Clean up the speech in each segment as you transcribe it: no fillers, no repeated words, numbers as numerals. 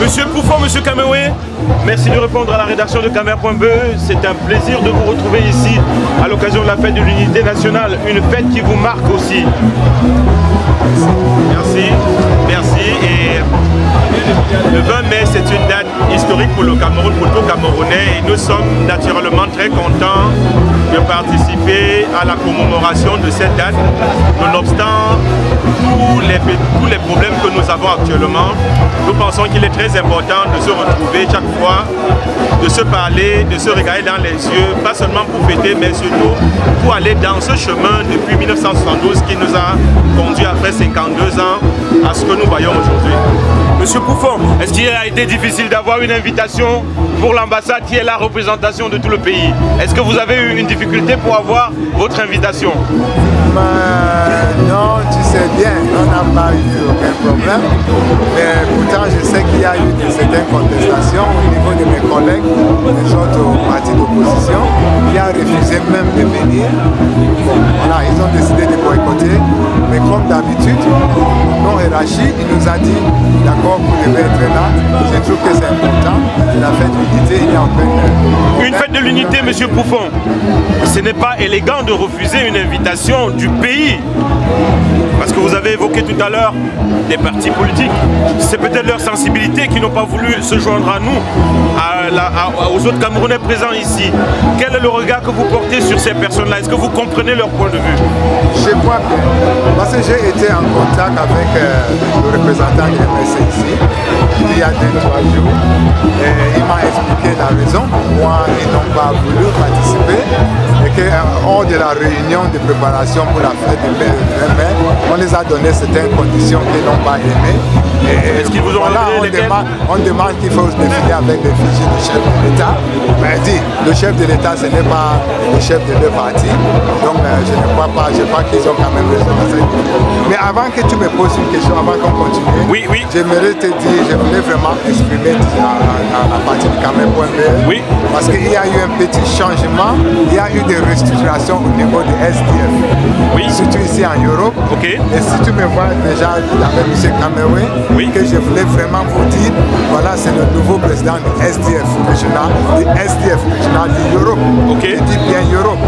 Monsieur Poufon, Monsieur Kamewé, merci de répondre à la rédaction de Camer.be. C'est un plaisir de vous retrouver ici à l'occasion de la fête de l'unité nationale, une fête qui vous marque aussi. Merci, merci. Et le 20 mai, c'est une date historique pour le Cameroun, pour tout Camerounais, et nous sommes naturellement très contents de participer à la commémoration de cette date, nonobstant tous les problèmes que nous avons actuellement. Nous pensons qu'il est très important de se retrouver chaque fois, de se parler, de se regarder dans les yeux, pas seulement pour fêter, mais surtout pour aller dans ce chemin depuis 1972 qui nous a conduit après 52 ans à ce que nous voyons aujourd'hui. Monsieur Poufon, est-ce qu'il a été difficile d'avoir une invitation pour l'ambassade qui est la représentation de tout le pays? Est-ce que vous avez eu une difficulté pour avoir votre invitation? Non, tu sais bien, on n'a pas eu aucun problème. Mais pourtant, je sais qu'il y a eu certaines contestations au niveau de mes collègues des autres partis d'opposition qui ont refusé même de venir. Bon, voilà, ils ont décidé de boycotter. Mais comme d'habitude, non hiérarchie, il nous a dit d'accord, vous devez être là. Je trouve que c'est important. La fête de l'unité, il y a en fait une fête de l'unité, Monsieur Poufon. Ce n'est pas élégant de refuser une invitation du pays. Parce que vous avez évoqué tout à l'heure des partis politiques. C'est peut-être leur sensibilité qui n'ont pas voulu se joindre à nous, aux autres Camerounais présents ici. Quel est le regard que vous portez sur ces personnes-là? Est-ce que vous comprenez leur point de vue? Je crois bien. Parce que j'ai été en contact avec le représentant du MSC ici, il y a 2-3 jours. Et il m'a expliqué la raison pourquoi ils n'ont pas voulu participer. Et qu'en de la réunion de préparation pour la fête de mai, on les a donné certaines conditions qu'ils n'ont pas aimées. Est-ce qu'ils vous ont on demande qu'il faut se définir avec les fichiers du chef de l'État. Mais dit, le chef de l'État, ce n'est pas le chef de leur parti. Donc je ne crois pas, je crois qu'ils ont quand même raison dans cette question. Mais avant que tu me poses une question, avant qu'on continue, j'aimerais te dire, je voulais vraiment exprimer à la partie du Camer.be. Oui. Parce qu'il y a eu un petit changement, il y a eu des restructurations au niveau du SDF. Oui. Surtout ici en Europe. Ok. Et si tu me vois déjà avec M. Kamewé, que je voulais vraiment vous dire, voilà, c'est le nouveau président du SDF régional, d'Europe. Ok. Je dis bien Europe.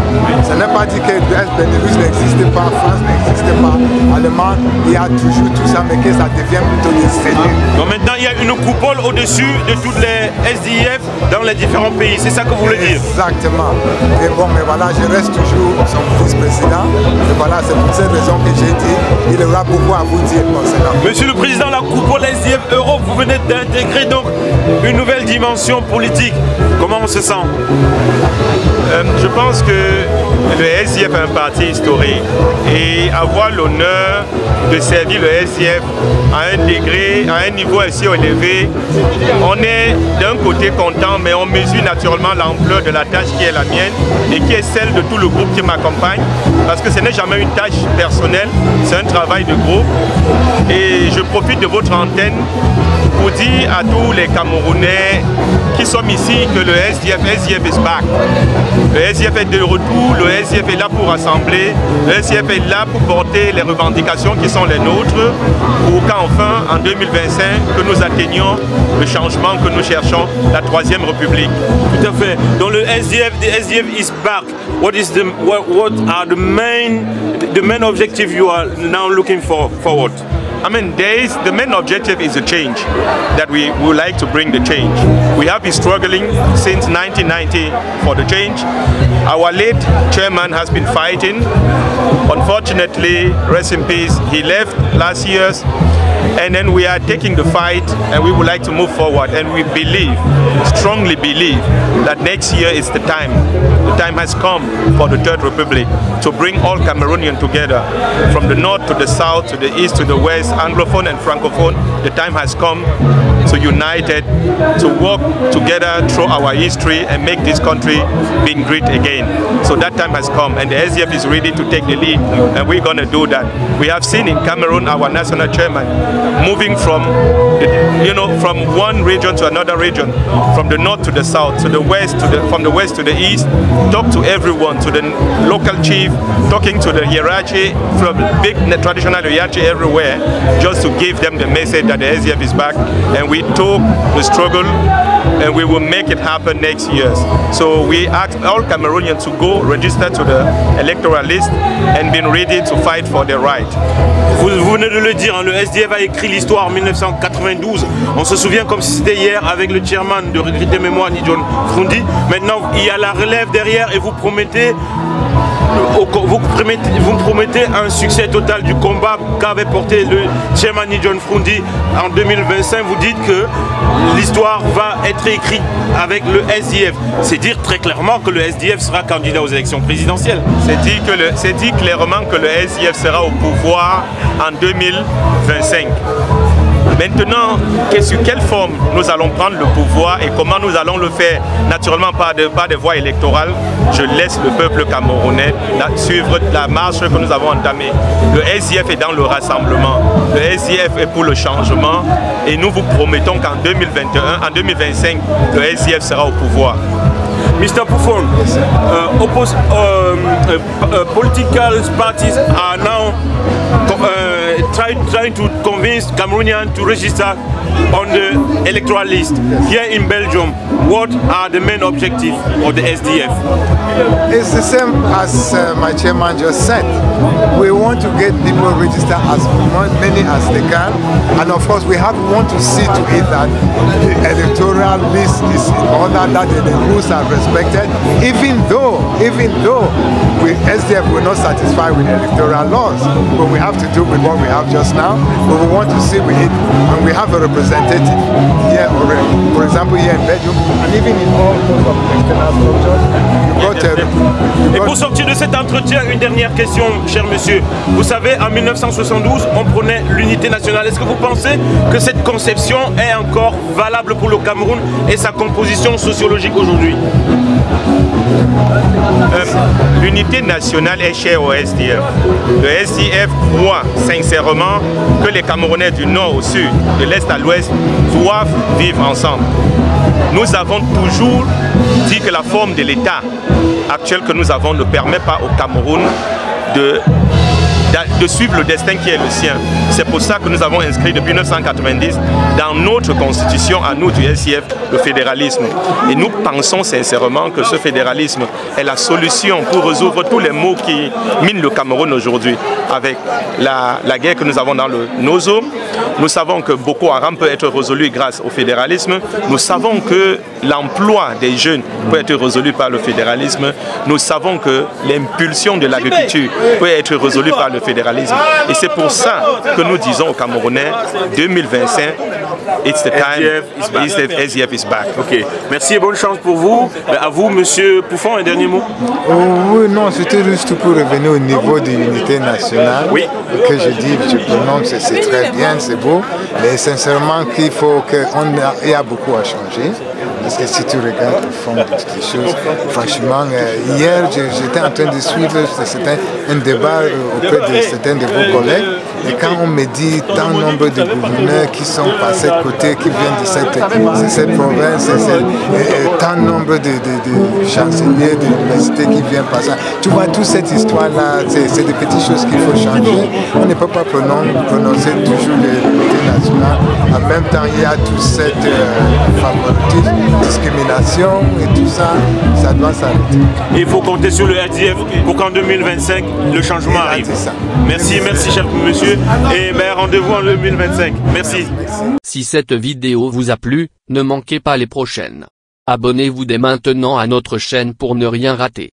Ce n'est pas dit que le Benelux n'existe pas, France n'existe pas, Allemagne, il y a toujours tout ça, mais que ça devient plutôt des sérieux. Donc maintenant, il y a une coupole au-dessus de toutes les SDF dans les différents pays, c'est ça que vous voulez dire? Exactement. Et bon, mais voilà, je reste toujours son vice-président. Et voilà, c'est pour cette raison que j'ai dit, il y aura beaucoup à vous dire concernant. Monsieur le Président, la coupole SDF Europe, vous venez d'intégrer donc une nouvelle dimension politique. Comment on se sent? Je pense que le SDF est un parti historique et avoir l'honneur de servir le SDF à un degré, à un niveau assez élevé, on est d'un côté content, mais on mesure naturellement l'ampleur de la tâche qui est la mienne et qui est celle de tout le groupe qui m'accompagne, parce que ce n'est jamais une tâche personnelle, c'est un travail de groupe. Et je profite de votre antenne pour dire à tous les Camerounais qui sont ici que le SDF is back. Le SDF est de retour, le SDF est là pour rassembler, le SDF est là pour porter les revendications qui sont les nôtres pour qu'enfin, en 2025, que nous atteignions le changement que nous cherchons, la 3e République. Tout à fait. Donc le SDF is back. What are the main objective you are now looking forward? I mean, the main objective is a change, that we would like to bring the change. We have been struggling since 1990 for the change. Our late chairman has been fighting. Unfortunately, rest in peace, he left last year. And then we are taking the fight and we would like to move forward, and we believe, strongly believe, that next year is the time. The time has come for the Third Republic to bring all Cameroonians together, from the north to the south, to the east to the west, Anglophone and Francophone. The time has come to unite, to work together through our history and make this country being great again. So that time has come, and the SDF is ready to take the lead, and we're going to do that. We have seen in Cameroon our national chairman moving from one region to another region, from the north to the south, to the west, from the west to the east, talk to everyone, to the local chief, talking to the hierarchy, from big traditional hierarchy everywhere, just to give them the message that the SDF is back, and we took the struggle and we will make it happen next year. So we ask all Cameroonians to go register to the electoral list and be ready to fight for their right. Vous venez de le dire, hein, le SDF a écrit l'histoire en 1992. On se souvient comme si c'était hier avec le chairman de Regretter Mémoire, Nidjon Froundi. Maintenant, il y a la relève derrière et vous promettez un succès total du combat qu'avait porté le chairman Nidjon Froundi en 2025. Vous dites que l'histoire va être écrite avec le SDF. C'est dire très clairement que le SDF sera candidat aux élections présidentielles. C'est dit clairement que le SDF sera au pouvoir en 2025. Maintenant, sur quelle forme nous allons prendre le pouvoir et comment nous allons le faire, naturellement par des voies électorales, je laisse le peuple camerounais suivre la marche que nous avons entamée. Le SDF est dans le rassemblement, le SDF est pour le changement et nous vous promettons qu'en 2021, en 2025, le SDF sera au pouvoir. Mr. Poufon, political parties are now trying to convince Cameroonians to register on the electoral list. Here in Belgium, what are the main objectives of the SDF? It's the same as my chairman just said. We want to get people registered as many as they can, and of course we want to see to it that the electoral list is in order, that the rules are respected, even though SDF will not satisfy with electoral laws, but we have to do with what we have just now. But we want to see with it, and we have a representative here already, for example here in Belgium, and even in all sorts of external structures. Et pour sortir de cet entretien, une dernière question, cher monsieur. Vous savez, en 1972, on prenait l'unité nationale. Est-ce que vous pensez que cette conception est encore valable pour le Cameroun et sa composition sociologique aujourd'hui? L'unité nationale est chère au SDF. Le SDF croit sincèrement que les Camerounais du nord au sud, de l'est à l'ouest, doivent vivre ensemble. Nous avons toujours dit que la forme de l'État actuel que nous avons ne permet pas au Cameroun de suivre le destin qui est le sien. C'est pour ça que nous avons inscrit depuis 1990 dans notre constitution, à nous du SDF, le fédéralisme. Et nous pensons sincèrement que ce fédéralisme est la solution pour résoudre tous les maux qui minent le Cameroun aujourd'hui. Avec la guerre que nous avons dans le Nozo, nous savons que Boko Haram peut être résolu grâce au fédéralisme. Nous savons que l'emploi des jeunes peut être résolu par le fédéralisme. Nous savons que l'impulsion de l'agriculture peut être résolue par le fédéralisme. Et c'est pour ça que nous disons aux Camerounais, 2025, it's the time, SDF is back. Ok, merci et bonne chance pour vous. À vous, monsieur Poufon, un dernier mot. Oui, non, c'était juste pour revenir au niveau de l'unité nationale. Oui. Que je dis, je prononce, c'est très bien, c'est beau, mais sincèrement qu'il faut qu'il y a beaucoup à changer. Parce que si tu regardes le fond de toutes les choses, franchement, hier j'étais en train de suivre un débat auprès de certains de vos collègues, et quand on me dit tant nombre de gouverneurs qui sont passés de côté, qui viennent de cette province, tant nombre de chanceliers de l'université qui viennent passer, tu vois toute cette histoire-là, c'est des petites choses qu'il faut changer. On ne peut pas prononcer toujours l'unité nationale. En même temps, il y a toute cette favoritisme, discrimination et tout ça, ça doit s'arrêter. Il faut compter sur le SDF pour qu'en 2025, le changement arrive. Merci, merci cher monsieur, et rendez-vous en 2025. Merci. Si cette vidéo vous a plu, ne manquez pas les prochaines. Abonnez-vous dès maintenant à notre chaîne pour ne rien rater.